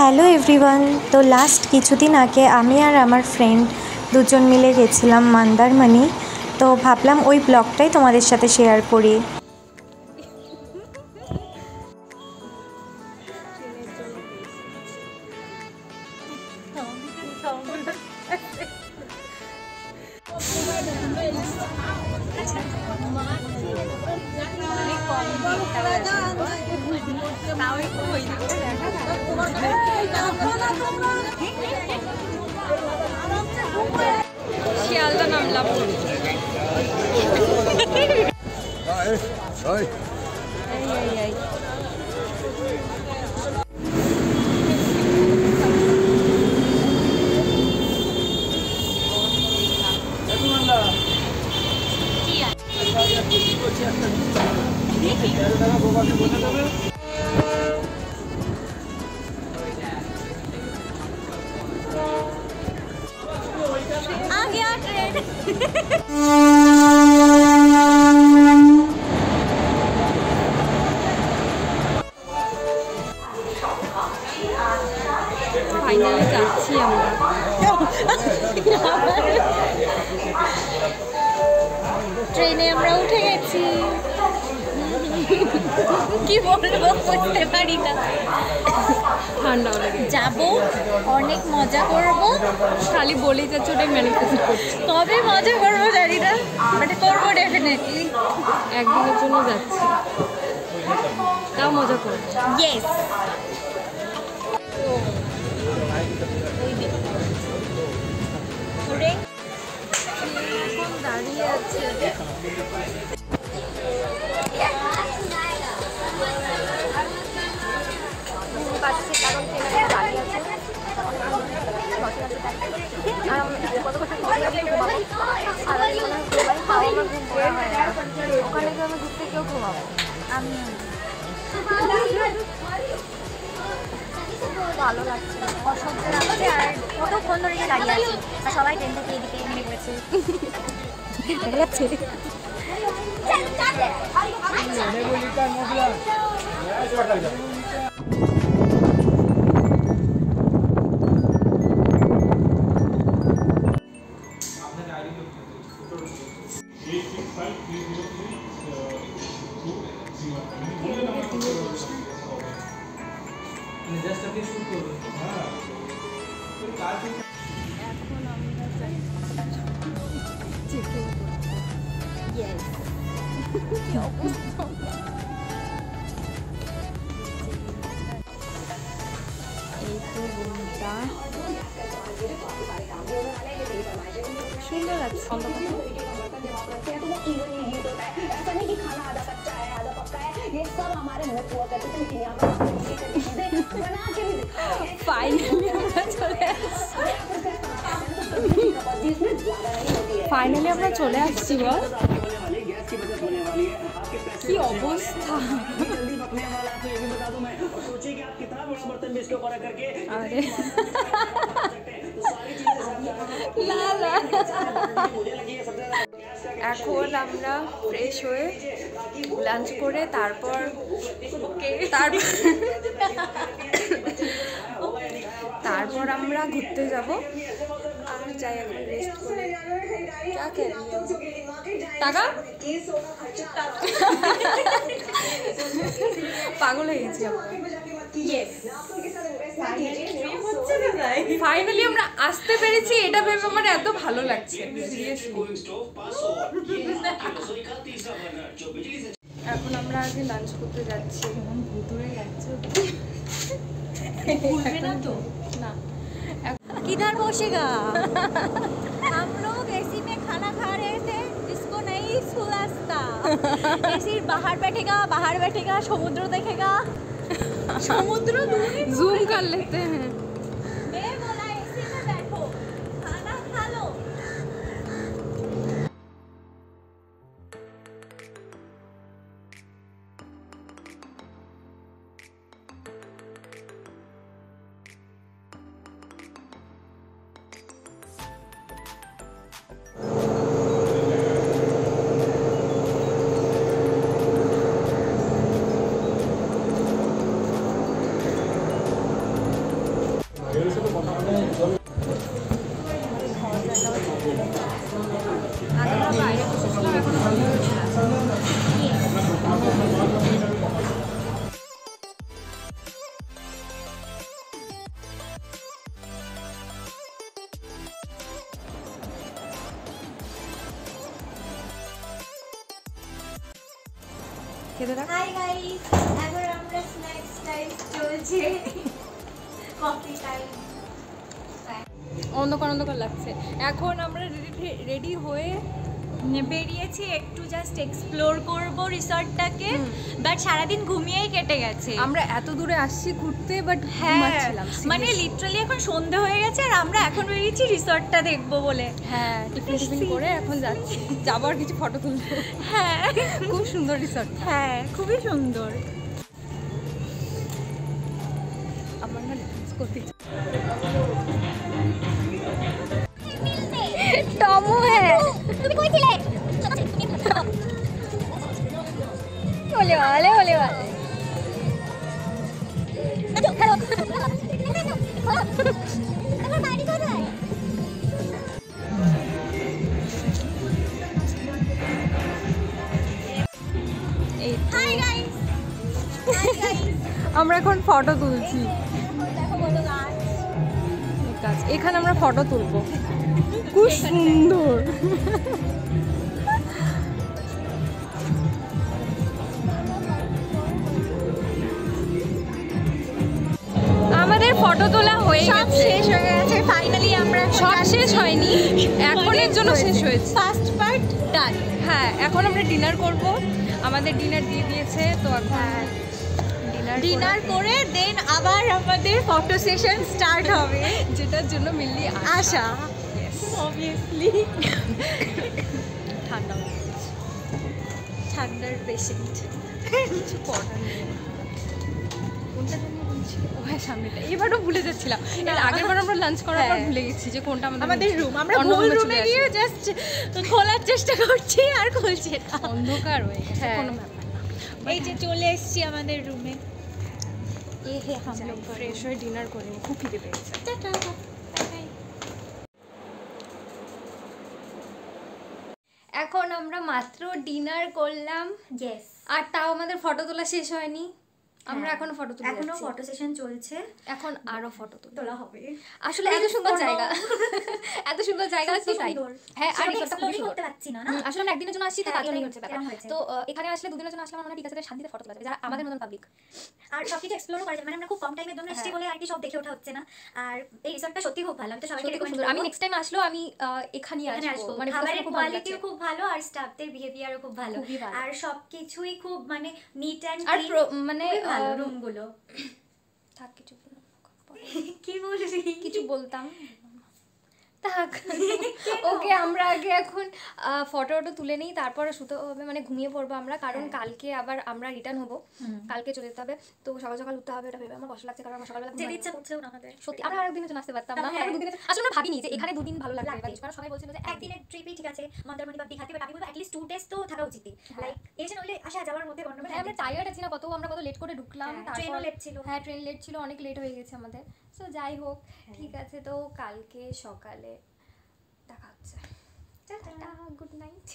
Hello everyone. তো last কিছুদিন আগে আমি আর আমার ফ্রেন্ড দুজন মিলে গেছিলাম মন্দারমণি। তো ভাবলাম ওই ব্লগটাই তোমাদের সাথে শেয়ার করি। শিয়ালদা নামলাম। ফাইনালি যাচ্ছি আমরা। ট্রেনে আমরা উঠে গেছি। কি বলবো বুঝতে পারি না। ঠান্ডা লাগে, যাবো, অনেক মজা করবো। খালি বলেই যাচ্ছে, ওটাই ম্যানিফেস্ট করছি। কবে মজা করবো জানি না, বাট করবো ডেফিনেটলি। একদিনের জন্য যাচ্ছি, তাও মজা করবো। ইয়েস। এখন দাঁড়িয়ে আছে। ওখানে গিয়ে আমি ঘুরতে কেউ ঘুমাবো, আমি ভালো লাগছে, অসহ্য লাগছে। আর কতক্ষণ ধরে দাঁড়িয়ে আছি, আর সবাই ট্রেন থেকে এদিকে নেমে পড়েছে। এখন আমরা চেকিং ইয়েস। কি অবস্থা! এই তো রুমটা সুন্দর আছে। ফাইনালি আমরা চলে আসছি। ফাইনালি আমরা চলে আসছি। বল কি অবস্থা! আরে এখন আমরা ফ্রেশ হয়ে লাঞ্চ করে তারপর আমরা ঘুরতে যাব। আর যাই এখন রেস্ট করে। টাকা পাগল হয়ে গেছি আমরা। ফাইনালি আমরা আসতে পেরেছি, এটা ভেবে আমার এত ভালো লাগছে। এখন আমরা আগে লাঞ্চ করতে যাচ্ছি। ভুতুরে লাগছে না তো? না, किधर बसेगा? हम लोग एसी में खाना खा रहे थे, इसको नहीं सुलास्ता। एसी बाहर बैठेगा, समुद्र देखेगा। समुद्र जूम कर लेते हैं। मैं बोला एसी में बैठो, खाना खा लो। খেতে থাক। হাই গাইস, এখন আমরা স্ন্যাক্স টাইম চলছে, কফি টাইম। অন্ধকার অন্ধকার লাগছে। এখন আমরা রেডি হয়ে বেরিয়েছি একটু জাস্ট এক্সপ্লোর করব রিসর্টটাকে, বাট সারাদিন ঘুমিয়েই কেটে গেছে। আমরা এত দূরে আসছি ঘুরতে, বাট হ্যাঁ, ঘুমাচ্ছিলাম মানে লিটারালি এখন সন্ধে হয়ে গেছে আর আমরা এখন বেরিয়েছি রিসর্টটা দেখবো বলে। হ্যাঁ, টিফিন করে এখন যাচ্ছি, যাবার কিছু ফটো তুলবো। হ্যাঁ, খুব সুন্দর রিসর্ট। হ্যাঁ, খুবই সুন্দর। আমার না ডান্স করতে ইচ্ছে। টমো হ্যাঁ, তুমি কই ছিলে? বলে বলে বলে বলে তোমার বাড়ি কোথায়? এই হাই গাইস, আমরা এখন ফটো তুলছি। দেখো বলো গাছ। এখানে আমরা ফটো তুলবো। খুব সুন্দর। আমাদের ফটো তোলা হয়ে সব গেছে। শেষ হয়ে গেছে ফাইনালি। আমরা সব শেষ হয়নি, এখনের জন্য শেষ হয়েছে। ফার্স্ট পার্ট ডান। হ্যাঁ, এখন আমরা ডিনার করব। আমাদের ডিনার দিয়ে দিয়েছে, তো এখন ডিনার করে দেন আবার আমাদের ফটো সেশন স্টার্ট হবে, যেটার জন্য মিললি আশা অবভিয়াসলি। ঠান্ডা ঠান্ডার পেশেন্ট। কিছু করার নেই। কোনটা জানি বলছি, ও হ্যাঁ সামনেটা। এবারও ভুলে যাচ্ছিলাম। এর আগের বার আমরা লাঞ্চ করার পর হ্যাঁ। ভুলে গেছি যে কোনটা আমাদের রুম। আমরা অন্য ভুল room এ রুমে চলে গিয়ে জাস্ট খোলার চেষ্টা করছি আর খুলছে না। অন্ধকার হয়ে গেছে, হ্যাঁ। কোনো ব্যাপার না। এই যে চলে এসেছি আমাদের রুমে। এ হে হাম লোগ ফ্রেশ হয়ে ডিনার করে নিই, খুব খিদে পেয়েছে। Tata bye bye. এখন আমরা মাত্র ডিনার করলাম, ইয়েস, আর তাও আমাদের ফটো তোলা শেষ হয়নি। আমরা হ্যাঁ। এখনো ফটো তুলে এখনো যাচ্ছি। ফটো সেশন চলছে, এখন আরো ফটো তুলবো। তোলা হবে। আসলে এত সুন্দর জায়গা, এত সুন্দর জায়গা সত্যি তো তাই। সুন্দর। হ্যাঁ, আর সেটা রিসর্টটা খুবই explore-ই সুন্দর। করতে পারছি না না। আসলে আমরা একদিনের জন্য আসছি, তো হ্যাঁ, তার জন্যই এটাই হচ্ছে এরকম ব্যাপার। হয়েছে। তো এখানে আসলে দুদিনের জন্য আসলে আমরা ঠিক আছে শান্তিতে ফটো তোলা যাবে, যারা আমাদের মতন পাবলিক। আর সবকিছু এক্সপ্লোর করা যায়, মানে আমরা খুব কম টাইমের জন্য এসেছি বলে আর কি সব দেখে ওঠা হচ্ছে না। আর এই রিসর্টটা সত্যি খুব ভালো, আমি তো সবাইকে রেকমেন্ড করব। আমি নেক্সট টাইম আসলেও আমি এখানেই এখানে আসবো। আসবো। মানে খাবারের খুব ভালো কোয়ালিটিও লাগছে। খুব ভালো আর স্টাফদের বিহেভিয়ারও খুব ভালো, খুবই ভালো। আর সবকিছুই খুব মানে নিট অ্যান্ড আর ক্লিন, মানে ভালো রুমগুলো। থাক, কিছু বলবো না। কি বলবি? কিছু বলতাম থাক। ওকে, আমরা আগে এখন ফটো তুলে নিই, তারপরে শুতে হবে, মানে ঘুমিয়ে পড়বো আমরা, কারণ কালকে আবার আমরা রিটার্ন হবো। কালকে চলে যেতে হবে, তো সকাল সকাল উঠতে হবে। এটা ভেবে আমার কষ্ট লাগছে, কারণ আমার সকালবেলা যেতে ইচ্ছা করছেও না আমাদের। সত্যি আমরা আরেকদিনের জন্য আসতে পারতাম না। হ্যাঁ। আমরা দুদিনের আসলে আমরা ভাবিনি যে এখানে দুদিন ভালো লাগবে, কারণ সবাই বলছিল যে একদিন। একদিনের ট্রিপই ঠিক আছে, মন্দারমণি বা দীঘাতে, বাট আমি বলবো অ্যাটলিস্ট 2 ডেজ তো থাকা উচিতই। লাইক এই যে নইলে আসা যাওয়ার মধ্যে গন্ডগোল। হ্যাঁ, আমরা টায়ার্ড আছি না, আমরা কত লেট করে ঢুকলাম, ট্রেনও লেট ছিল। হ্যাঁ, ট্রেন লেট ছিল, অনেক লেট হয়ে গেছে আমাদের। সো যাই হোক, ঠিক আছে, তো কালকে সকালে দেখা হচ্ছে। Tata, good night.